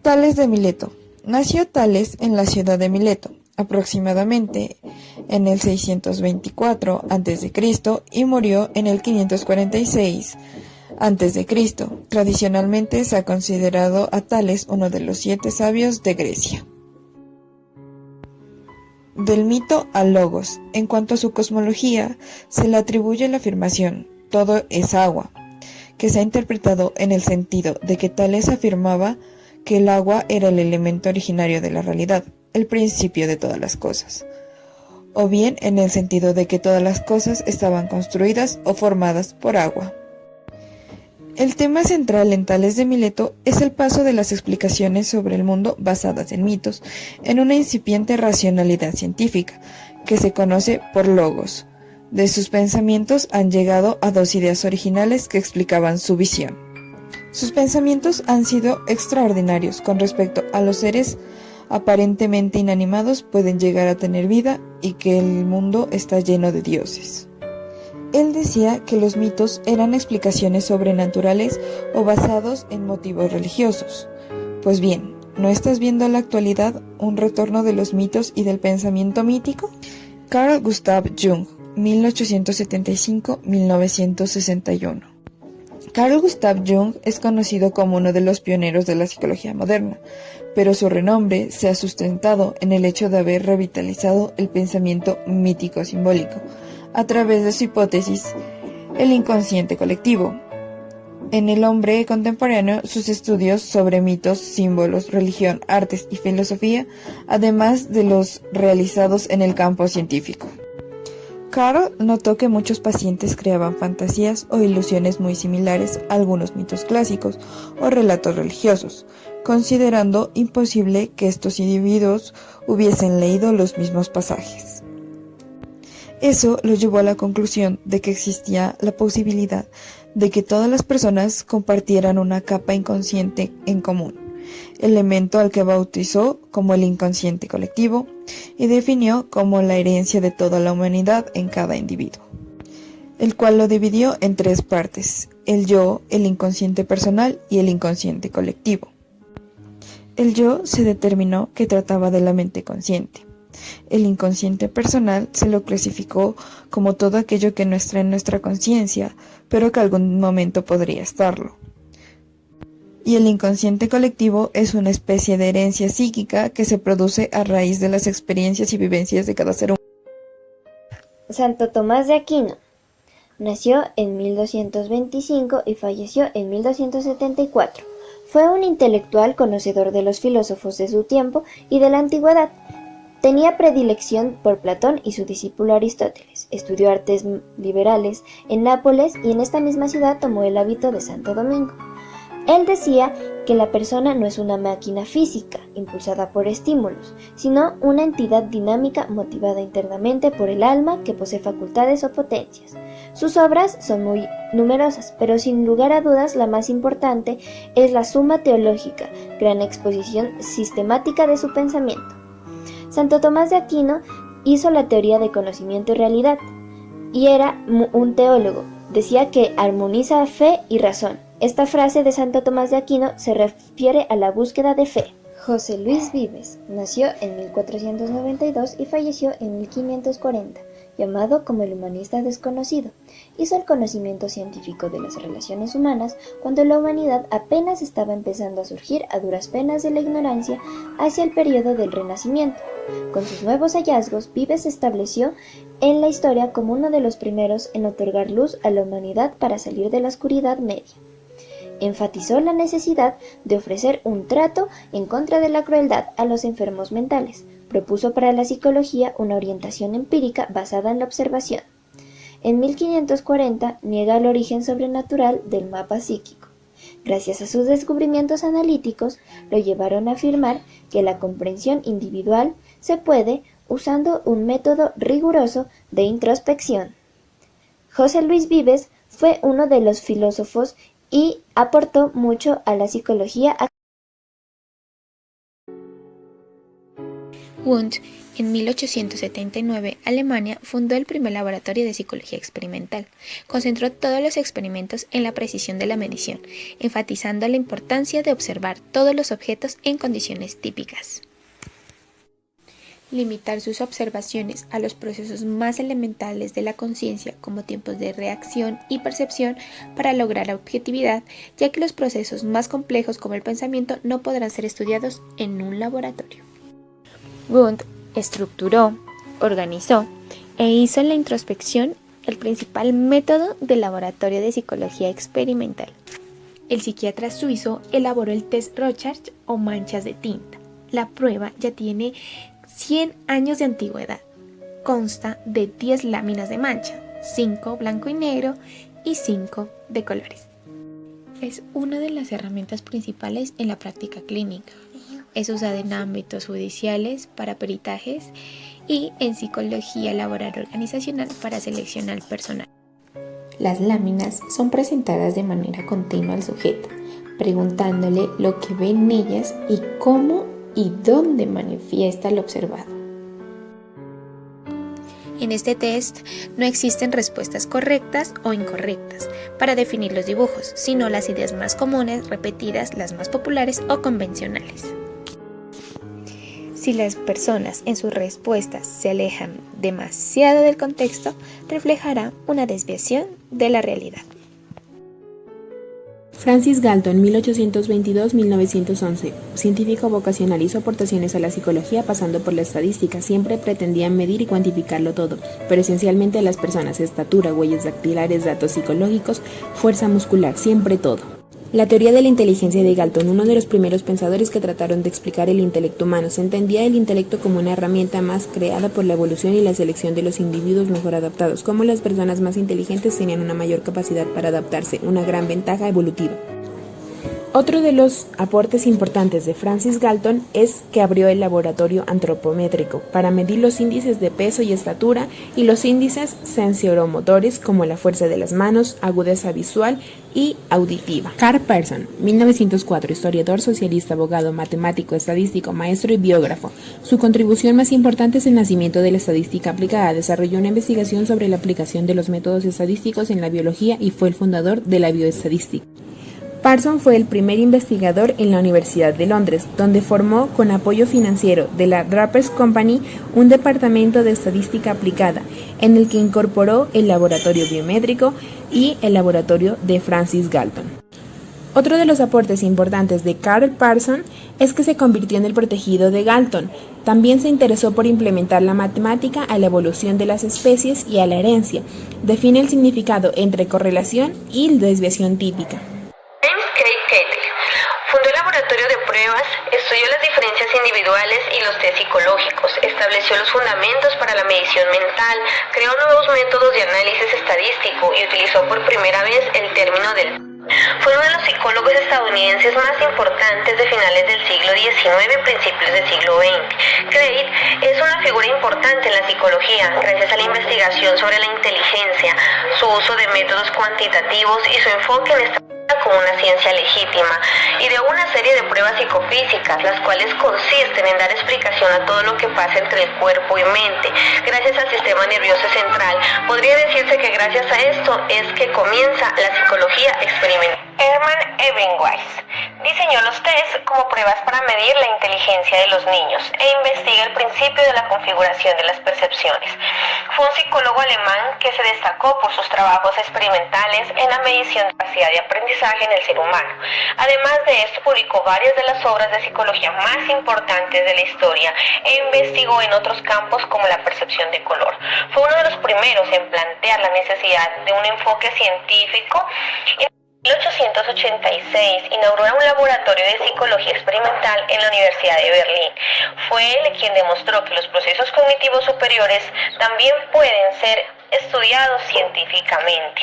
Tales de Mileto. Nació Tales en la ciudad de Mileto, aproximadamente en el 624 a.C. y murió en el 546 a.C. Tradicionalmente se ha considerado a Tales uno de los 7 sabios de Grecia. Del mito al logos. En cuanto a su cosmología, se le atribuye la afirmación «todo es agua», que se ha interpretado en el sentido de que Tales afirmaba que el agua era el elemento originario de la realidad, el principio de todas las cosas, o bien en el sentido de que todas las cosas estaban construidas o formadas por agua. El tema central en Tales de Mileto es el paso de las explicaciones sobre el mundo basadas en mitos en una incipiente racionalidad científica, que se conoce por logos. De sus pensamientos han llegado a 2 ideas originales que explicaban su visión. Sus pensamientos han sido extraordinarios con respecto a los seres aparentemente inanimados pueden llegar a tener vida y que el mundo está lleno de dioses. Él decía que los mitos eran explicaciones sobrenaturales o basados en motivos religiosos. Pues bien, ¿no estás viendo en la actualidad un retorno de los mitos y del pensamiento mítico? Carl Gustav Jung, 1875-1961. Carl Gustav Jung es conocido como uno de los pioneros de la psicología moderna, pero su renombre se ha sustentado en el hecho de haber revitalizado el pensamiento mítico-simbólico a través de su hipótesis, el inconsciente colectivo. En el hombre contemporáneo, sus estudios sobre mitos, símbolos, religión, artes y filosofía, además de los realizados en el campo científico. Carl notó que muchos pacientes creaban fantasías o ilusiones muy similares a algunos mitos clásicos o relatos religiosos, considerando imposible que estos individuos hubiesen leído los mismos pasajes. Eso lo llevó a la conclusión de que existía la posibilidad de que todas las personas compartieran una capa inconsciente en común, elemento al que bautizó como el inconsciente colectivo y definió como la herencia de toda la humanidad en cada individuo, el cual lo dividió en 3 partes: el yo, el inconsciente personal y el inconsciente colectivo. El yo se determinó que trataba de la mente consciente. El inconsciente personal se lo clasificó como todo aquello que no está en nuestra conciencia, pero que algún momento podría estarlo. Y el inconsciente colectivo es una especie de herencia psíquica que se produce a raíz de las experiencias y vivencias de cada ser humano. Santo Tomás de Aquino nació en 1225 y falleció en 1274. Fue un intelectual conocedor de los filósofos de su tiempo y de la antigüedad. Tenía predilección por Platón y su discípulo Aristóteles. Estudió artes liberales en Nápoles y en esta misma ciudad tomó el hábito de Santo Domingo. Él decía que la persona no es una máquina física, impulsada por estímulos, sino una entidad dinámica motivada internamente por el alma que posee facultades o potencias. Sus obras son muy numerosas, pero sin lugar a dudas la más importante es la Suma Teológica, gran exposición sistemática de su pensamiento. Santo Tomás de Aquino hizo la teoría de conocimiento y realidad, y era un teólogo. Decía que armoniza fe y razón. Esta frase de Santo Tomás de Aquino se refiere a la búsqueda de fe. José Luis Vives nació en 1492 y falleció en 1540, llamado como el humanista desconocido. Hizo el conocimiento científico de las relaciones humanas cuando la humanidad apenas estaba empezando a surgir a duras penas de la ignorancia hacia el periodo del Renacimiento. Con sus nuevos hallazgos, Vives se estableció en la historia como uno de los primeros en otorgar luz a la humanidad para salir de la oscuridad media. Enfatizó la necesidad de ofrecer un trato en contra de la crueldad a los enfermos mentales. Propuso para la psicología una orientación empírica basada en la observación. En 1540 niega el origen sobrenatural del mapa psíquico. Gracias a sus descubrimientos analíticos, lo llevaron a afirmar que la comprensión individual se puede usando un método riguroso de introspección. José Luis Vives fue uno de los filósofos y aportó mucho a la psicología. Wundt, en 1879, Alemania, fundó el primer laboratorio de psicología experimental. Concentró todos los experimentos en la precisión de la medición, enfatizando la importancia de observar todos los objetos en condiciones típicas. Limitar sus observaciones a los procesos más elementales de la conciencia, como tiempos de reacción y percepción, para lograr la objetividad, ya que los procesos más complejos como el pensamiento no podrán ser estudiados en un laboratorio. Wundt estructuró, organizó e hizo en la introspección el principal método del laboratorio de psicología experimental. El psiquiatra suizo elaboró el test Rorschach o manchas de tinta. La prueba ya tiene 100 años de antigüedad. Consta de 10 láminas de mancha, 5 blanco y negro y 5 de colores. Es una de las herramientas principales en la práctica clínica. Es usada en ámbitos judiciales para peritajes y en psicología laboral organizacional para seleccionar personal. Las láminas son presentadas de manera continua al sujeto, preguntándole lo que ve en ellas y cómo y dónde manifiesta lo observado. En este test no existen respuestas correctas o incorrectas para definir los dibujos, sino las ideas más comunes, repetidas, las más populares o convencionales. Si las personas en sus respuestas se alejan demasiado del contexto, reflejará una desviación de la realidad. Francis Galton, 1822-1911, científico vocacional, hizo aportaciones a la psicología pasando por la estadística. Siempre pretendían medir y cuantificarlo todo, pero esencialmente a las personas: estatura, huellas dactilares, datos psicológicos, fuerza muscular, siempre todo. La teoría de la inteligencia de Galton, uno de los primeros pensadores que trataron de explicar el intelecto humano, se entendía el intelecto como una herramienta más creada por la evolución y la selección de los individuos mejor adaptados. Como las personas más inteligentes tenían una mayor capacidad para adaptarse, una gran ventaja evolutiva. Otro de los aportes importantes de Francis Galton es que abrió el laboratorio antropométrico para medir los índices de peso y estatura y los índices sensoromotores como la fuerza de las manos, agudeza visual y auditiva. Carl Pearson, 1904, historiador, socialista, abogado, matemático, estadístico, maestro y biógrafo. Su contribución más importante es el nacimiento de la estadística aplicada. Desarrolló una investigación sobre la aplicación de los métodos estadísticos en la biología y fue el fundador de la bioestadística. Pearson fue el primer investigador en la Universidad de Londres, donde formó, con apoyo financiero de la Draper's Company, un departamento de estadística aplicada, en el que incorporó el laboratorio biométrico y el laboratorio de Francis Galton. Otro de los aportes importantes de Carl Pearson es que se convirtió en el protegido de Galton. También se interesó por implementar la matemática a la evolución de las especies y a la herencia. Define el significado entre correlación y desviación típica. Fundó el laboratorio de pruebas, estudió las diferencias individuales y los test psicológicos, estableció los fundamentos para la medición mental, creó nuevos métodos de análisis estadístico y utilizó por primera vez el término del... Fue uno de los psicólogos estadounidenses más importantes de finales del siglo XIX y principios del siglo XX. Craig es una figura importante en la psicología gracias a la investigación sobre la inteligencia, su uso de métodos cuantitativos y su enfoque en esta como una ciencia legítima, y de una serie de pruebas psicofísicas, las cuales consisten en dar explicación a todo lo que pasa entre el cuerpo y mente, gracias al sistema nervioso central. Podría decirse que gracias a esto es que comienza la psicología experimental. Hermann Ebbinghaus diseñó los test como pruebas para medir la inteligencia de los niños e investiga el principio de la configuración de las percepciones. Fue un psicólogo alemán que se destacó por sus trabajos experimentales en la medición de capacidad de aprendizaje en el ser humano. Además de esto, publicó varias de las obras de psicología más importantes de la historia e investigó en otros campos como la percepción de color. Fue uno de los primeros en plantear la necesidad de un enfoque científico. En 1886 inauguró un laboratorio de psicología experimental en la Universidad de Berlín. Fue él quien demostró que los procesos cognitivos superiores también pueden ser estudiados científicamente.